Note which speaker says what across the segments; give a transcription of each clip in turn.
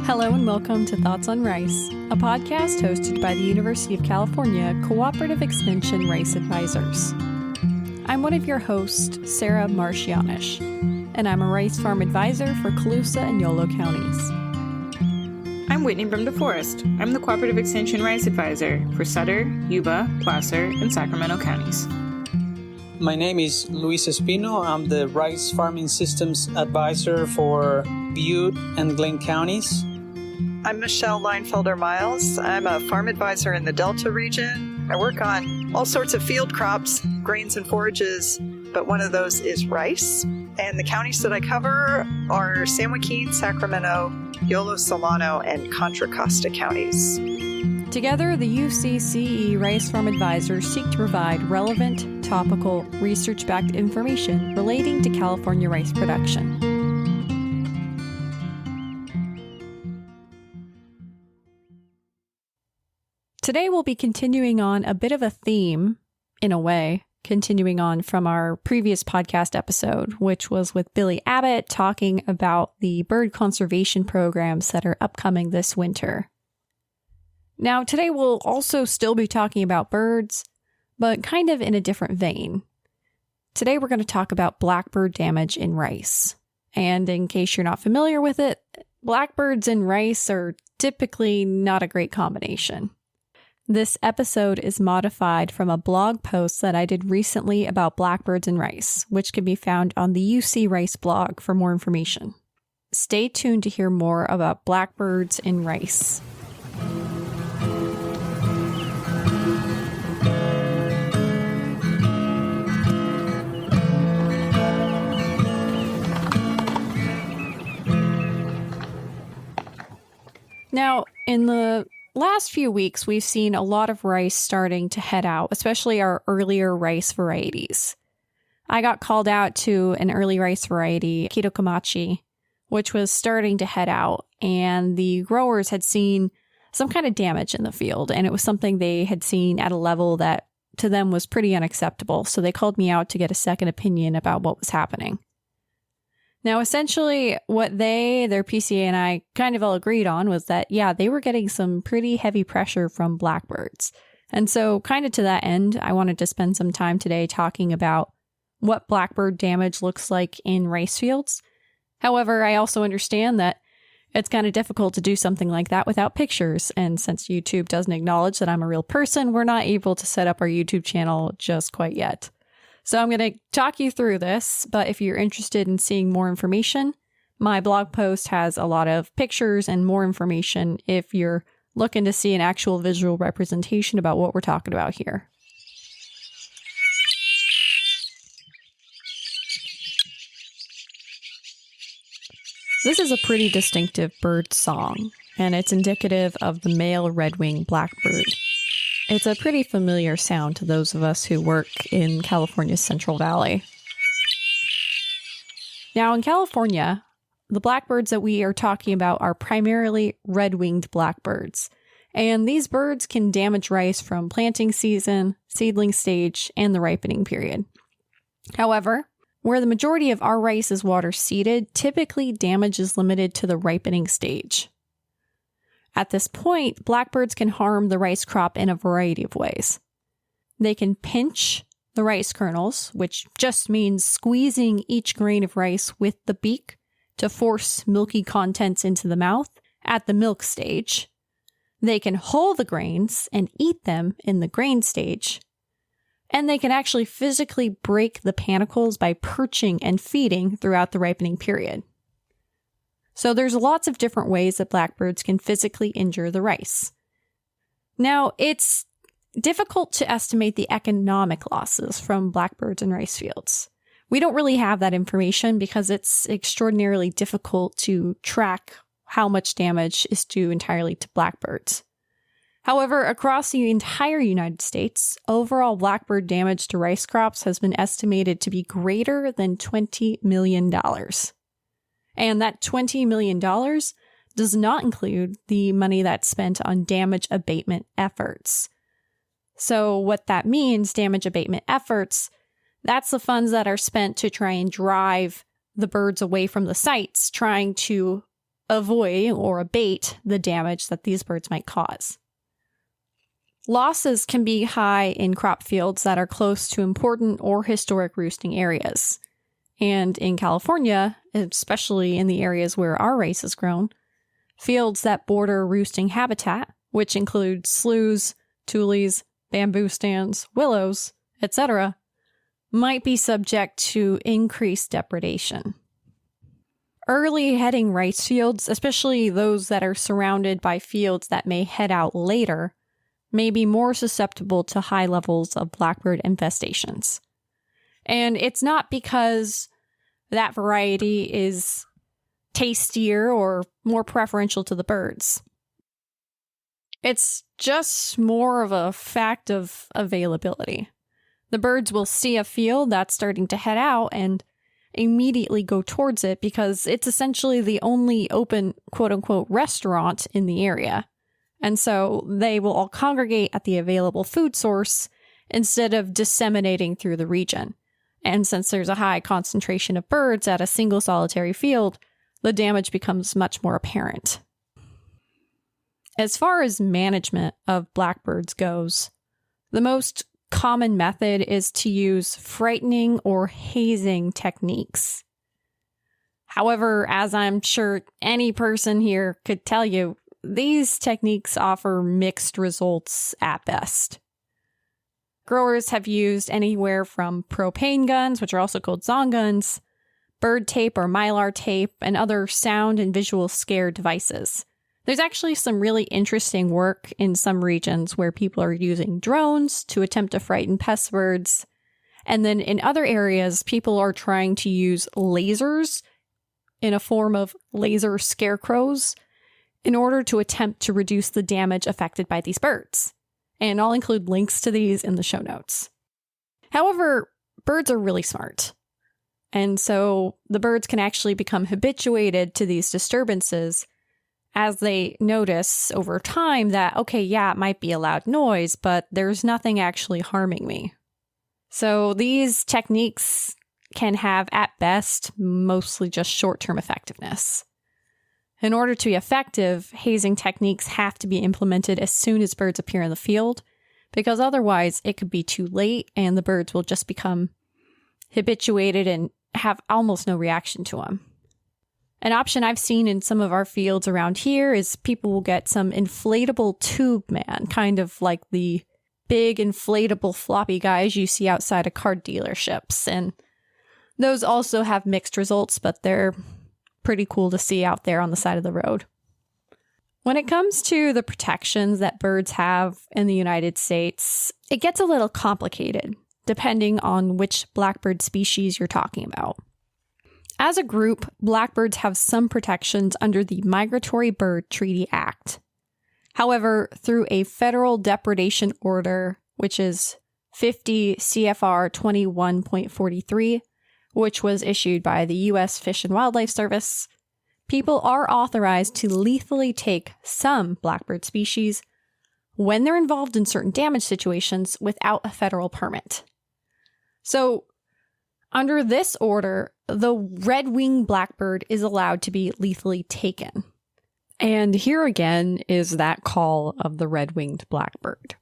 Speaker 1: Hello and welcome to Thoughts on Rice, a podcast hosted by the University of California Cooperative Extension Rice Advisors. I'm one of your hosts, Sarah Marcianish, and I'm a rice farm advisor for Colusa and Yolo counties.
Speaker 2: I'm Whitney from DeForest. I'm the Cooperative Extension Rice Advisor for Sutter, Yuba, Placer, and Sacramento counties.
Speaker 3: My name is Luis Espino. I'm the Rice Farming Systems Advisor for Butte and Glenn counties.
Speaker 4: I'm Michelle Leinfelder-Miles. I'm a farm advisor in the Delta region. I work on all sorts of field crops, grains and forages, but one of those is rice. And the counties that I cover are San Joaquin, Sacramento, Yolo, Solano, and Contra Costa counties.
Speaker 1: Together, the UCCE Rice Farm Advisors seek to provide relevant, topical, research-backed information relating to California rice production. Today we'll be continuing on a bit of a theme, in a way, continuing on from our previous podcast episode, which was with Billy Abbott talking about the bird conservation programs that are upcoming this winter. Now, today we'll also still be talking about birds, but kind of in a different vein. Today we're going to talk about blackbird damage in rice. And in case you're not familiar with it, blackbirds and rice are typically not a great combination. This episode is modified from a blog post that I did recently about blackbirds and rice, which can be found on the UC Rice blog for more information. Stay tuned to hear more about blackbirds and rice. Now, in the last few weeks, we've seen a lot of rice starting to head out, especially our earlier rice varieties. I got called out to an early rice variety, Kitokamachi, which was starting to head out, and the growers had seen some kind of damage in the field, and it was something they had seen at a level that to them was pretty unacceptable, so they called me out to get a second opinion about what was happening. Now, essentially, what their PCA and I kind of all agreed on was that, yeah, they were getting some pretty heavy pressure from blackbirds. And so kind of to that end, I wanted to spend some time today talking about what blackbird damage looks like in rice fields. However, I also understand that it's kind of difficult to do something like that without pictures. And since YouTube doesn't acknowledge that I'm a real person, we're not able to set up our YouTube channel just quite yet. So I'm going to talk you through this, but if you're interested in seeing more information, my blog post has a lot of pictures and more information if you're looking to see an actual visual representation about what we're talking about here. This is a pretty distinctive bird song, and it's indicative of the male red-winged blackbird. It's a pretty familiar sound to those of us who work in California's Central Valley. Now, in California, the blackbirds that we are talking about are primarily red-winged blackbirds, and these birds can damage rice from planting season, seedling stage, and the ripening period. However, where the majority of our rice is water seeded, typically damage is limited to the ripening stage. At this point, blackbirds can harm the rice crop in a variety of ways. They can pinch the rice kernels, which just means squeezing each grain of rice with the beak to force milky contents into the mouth at the milk stage. They can hull the grains and eat them in the grain stage. And they can actually physically break the panicles by perching and feeding throughout the ripening period. So there's lots of different ways that blackbirds can physically injure the rice. Now, it's difficult to estimate the economic losses from blackbirds in rice fields. We don't really have that information because it's extraordinarily difficult to track how much damage is due entirely to blackbirds. However, across the entire United States, overall blackbird damage to rice crops has been estimated to be greater than $20 million. And that $20 million does not include the money that's spent on damage abatement efforts. So what that means, damage abatement efforts, that's the funds that are spent to try and drive the birds away from the sites, trying to avoid or abate the damage that these birds might cause. Losses can be high in crop fields that are close to important or historic roosting areas. And in California, especially in the areas where our rice is grown, fields that border roosting habitat, which include sloughs, tules, bamboo stands, willows, etc., might be subject to increased depredation. Early heading rice fields, especially those that are surrounded by fields that may head out later, may be more susceptible to high levels of blackbird infestations. And it's not because that variety is tastier or more preferential to the birds. It's just more of a fact of availability. The birds will see a field that's starting to head out and immediately go towards it because it's essentially the only open quote-unquote restaurant in the area. And so they will all congregate at the available food source instead of disseminating through the region. And since there's a high concentration of birds at a single solitary field, the damage becomes much more apparent. As far as management of blackbirds goes, the most common method is to use frightening or hazing techniques. However, as I'm sure any person here could tell you, these techniques offer mixed results at best. Growers have used anywhere from propane guns, which are also called zong guns, bird tape or mylar tape, and other sound and visual scare devices. There's actually some really interesting work in some regions where people are using drones to attempt to frighten pest birds. And then in other areas, people are trying to use lasers in a form of laser scarecrows in order to attempt to reduce the damage affected by these birds. And I'll include links to these in the show notes. However, birds are really smart. And so the birds can actually become habituated to these disturbances as they notice over time that, okay, yeah, it might be a loud noise, but there's nothing actually harming me. So these techniques can have, at best, mostly just short-term effectiveness. In order to be effective, hazing techniques have to be implemented as soon as birds appear in the field, because otherwise it could be too late and the birds will just become habituated and have almost no reaction to them. An option I've seen in some of our fields around here is people will get some inflatable tube man, kind of like the big inflatable floppy guys you see outside of car dealerships. And those also have mixed results, but they're pretty cool to see out there on the side of the road. When it comes to the protections that birds have in the United States, it gets a little complicated depending on which blackbird species you're talking about. As a group, blackbirds have some protections under the Migratory Bird Treaty Act. However, through a federal depredation order, which is 50 CFR 21.43, which was issued by the U.S. Fish and Wildlife Service, people are authorized to lethally take some blackbird species when they're involved in certain damage situations without a federal permit. So, under this order, the red-winged blackbird is allowed to be lethally taken. And here again is that call of the red-winged blackbird.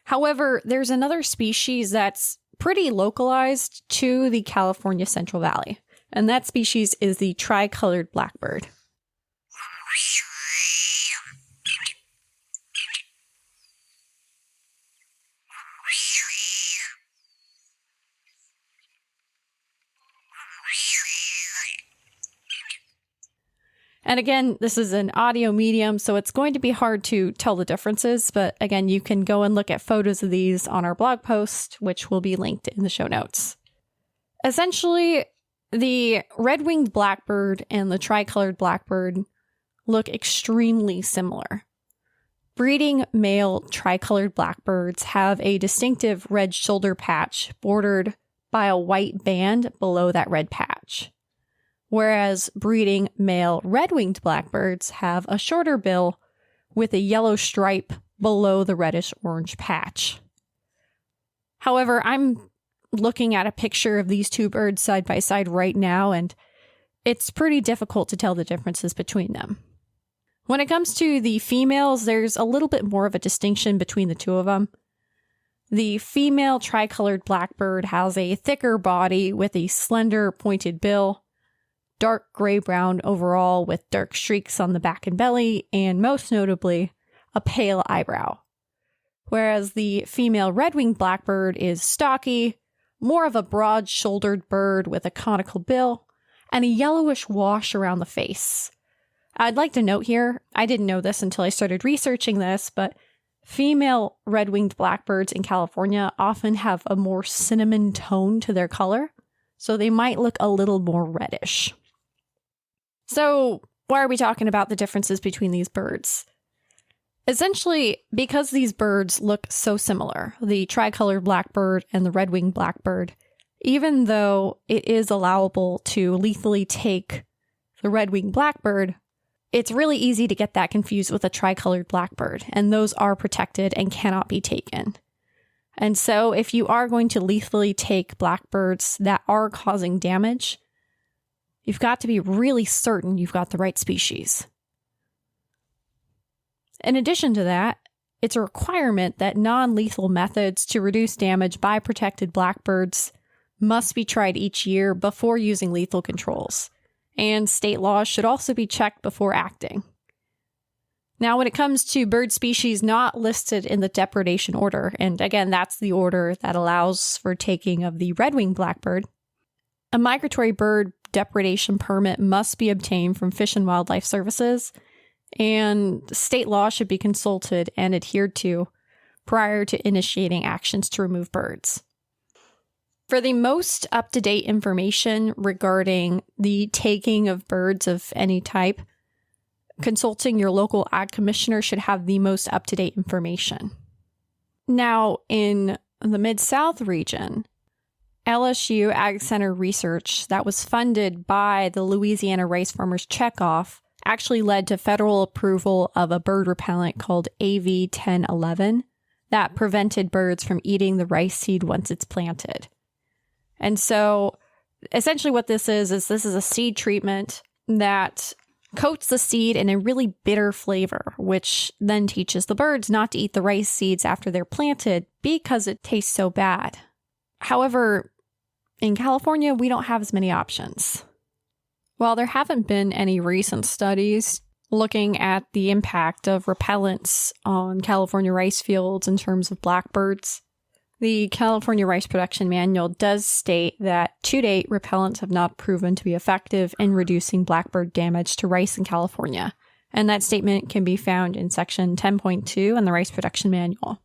Speaker 1: However, there's another species that's pretty localized to the California Central Valley, and that species is the tricolored blackbird. And again, this is an audio medium, so it's going to be hard to tell the differences. But again, you can go and look at photos of these on our blog post, which will be linked in the show notes. Essentially, the red-winged blackbird and the tricolored blackbird look extremely similar. Breeding male tricolored blackbirds have a distinctive red shoulder patch bordered by a white band below that red patch, whereas breeding male red-winged blackbirds have a shorter bill with a yellow stripe below the reddish-orange patch. However, I'm looking at a picture of these two birds side by side right now, and it's pretty difficult to tell the differences between them. When it comes to the females, there's a little bit more of a distinction between the two of them. The female tricolored blackbird has a thicker body with a slender, pointed bill, dark gray-brown overall with dark streaks on the back and belly, and most notably, a pale eyebrow. Whereas the female red-winged blackbird is stocky, more of a broad-shouldered bird with a conical bill, and a yellowish wash around the face. I'd like to note here, I didn't know this until I started researching this, but female red-winged blackbirds in California often have a more cinnamon tone to their color, so they might look a little more reddish. So, why are we talking about the differences between these birds? Essentially, because these birds look so similar, the tricolored blackbird and the red-winged blackbird, even though it is allowable to lethally take the red-winged blackbird, it's really easy to get that confused with a tricolored blackbird, and those are protected and cannot be taken. And so if you are going to lethally take blackbirds that are causing damage, you've got to be really certain you've got the right species. In addition to that, it's a requirement that non-lethal methods to reduce damage by protected blackbirds must be tried each year before using lethal controls. And state laws should also be checked before acting. Now, when it comes to bird species not listed in the depredation order, and again, that's the order that allows for taking of the red-winged blackbird, a migratory bird depredation permit must be obtained from Fish and Wildlife Services, and state law should be consulted and adhered to prior to initiating actions to remove birds. For the most up-to-date information regarding the taking of birds of any type, consulting your local ag commissioner should have the most up-to-date information. Now, in the Mid-South region, LSU Ag Center research that was funded by the Louisiana Rice Farmers Checkoff actually led to federal approval of a bird repellent called AV 1011 that prevented birds from eating the rice seed once it's planted. And so essentially what this is this is a seed treatment that coats the seed in a really bitter flavor, which then teaches the birds not to eat the rice seeds after they're planted because it tastes so bad. However, in California, we don't have as many options. While there haven't been any recent studies looking at the impact of repellents on California rice fields in terms of blackbirds, the California Rice Production Manual does state that to date, repellents have not proven to be effective in reducing blackbird damage to rice in California, and that statement can be found in section 10.2 in the Rice Production Manual.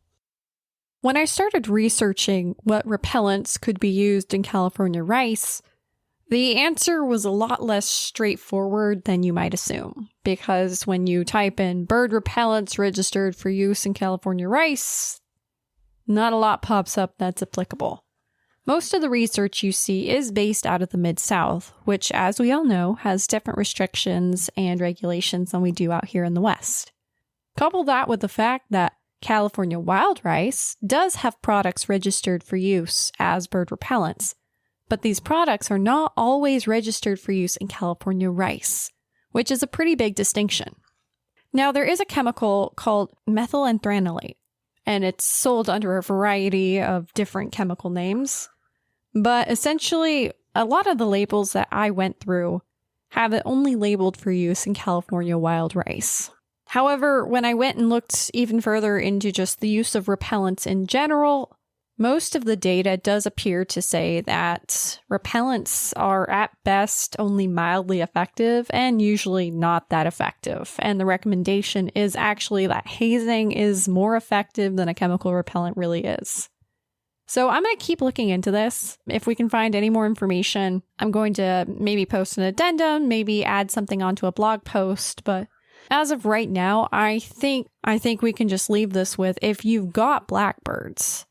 Speaker 1: When I started researching what repellents could be used in California rice, the answer was a lot less straightforward than you might assume, because when you type in bird repellents registered for use in California rice, not a lot pops up that's applicable. Most of the research you see is based out of the Mid-South, which, as we all know, has different restrictions and regulations than we do out here in the West. Couple that with the fact that California wild rice does have products registered for use as bird repellents, but these products are not always registered for use in California rice, which is a pretty big distinction. Now, there is a chemical called methylenthranilate, and it's sold under a variety of different chemical names. But essentially, a lot of the labels that I went through have it only labeled for use in California wild rice. However, when I went and looked even further into just the use of repellents in general, most of the data does appear to say that repellents are at best only mildly effective and usually not that effective. And the recommendation is actually that hazing is more effective than a chemical repellent really is. So I'm going to keep looking into this. If we can find any more information, I'm going to maybe post an addendum, maybe add something onto a blog post. But as of right now, I think we can just leave this with, if you've got blackbirds,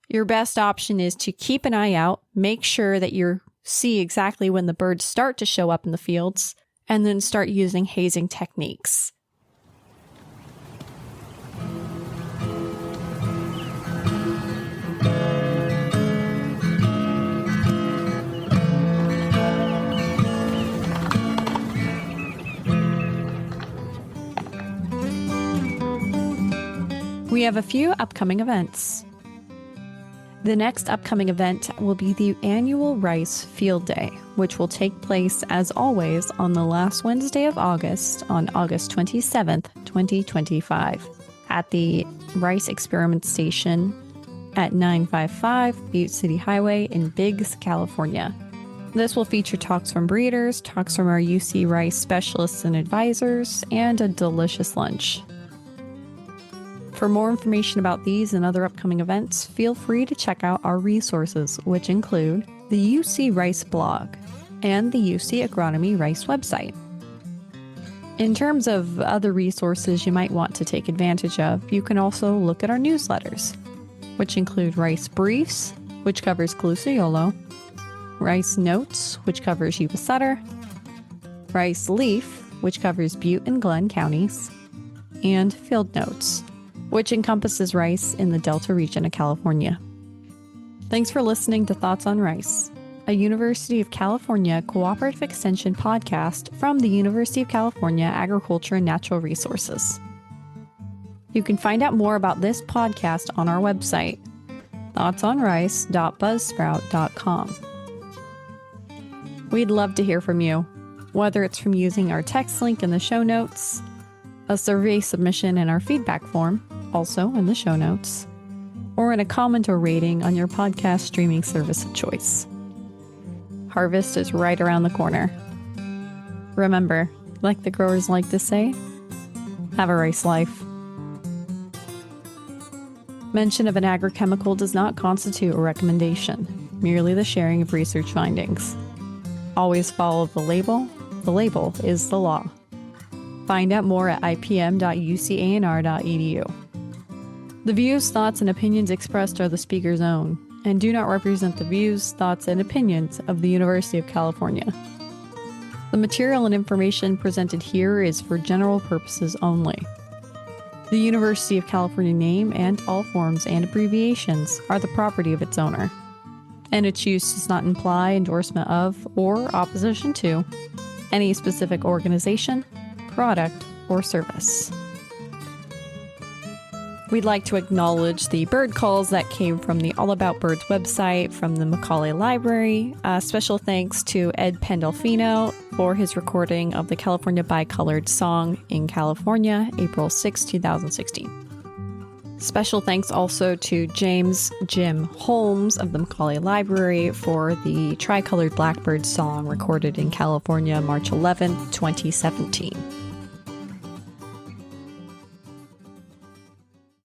Speaker 1: your best option is to keep an eye out, make sure that you're see exactly when the birds start to show up in the fields, and then start using hazing techniques. We have a few upcoming events. The next upcoming event will be the annual Rice Field Day, which will take place, as always, on the last Wednesday of August, on August 27th, 2025, at the Rice Experiment Station at 955 Butte City Highway in Biggs, California. This will feature talks from breeders, talks from our UC Rice specialists and advisors, and a delicious lunch. For more information about these and other upcoming events, feel free to check out our resources, which include the UC Rice blog and the UC Agronomy Rice website. In terms of other resources you might want to take advantage of, you can also look at our newsletters, which include Rice Briefs, which covers Clusiolo, Rice Notes, which covers Yuba Sutter, Rice Leaf, which covers Butte and Glenn counties, and Field Notes, which encompasses rice in the Delta region of California. Thanks for listening to Thoughts on Rice, a University of California cooperative extension podcast from the University of California Agriculture and Natural Resources. You can find out more about this podcast on our website, thoughtsonrice.buzzsprout.com. We'd love to hear from you, whether it's from using our text link in the show notes, a survey submission in our feedback form, also in the show notes, or in a comment or rating on your podcast streaming service of choice. Harvest is right around the corner. Remember, like the growers like to say, have a rice life. Mention of an agrochemical does not constitute a recommendation, merely the sharing of research findings. Always follow the label. The label is the law. Find out more at ipm.ucanr.edu. The views, thoughts, and opinions expressed are the speaker's own and do not represent the views, thoughts, and opinions of the University of California. The material and information presented here is for general purposes only. The University of California name and all forms and abbreviations are the property of its owner, and its use does not imply endorsement of or opposition to any specific organization, product, or service. We'd like to acknowledge the bird calls that came from the All About Birds website from the Macaulay Library. Special thanks to Ed Pandolfino for his recording of the California Bicolored Song in California, April 6, 2016. Special thanks also to James Jim Holmes of the Macaulay Library for the Tricolored Blackbird song recorded in California, March 11, 2017.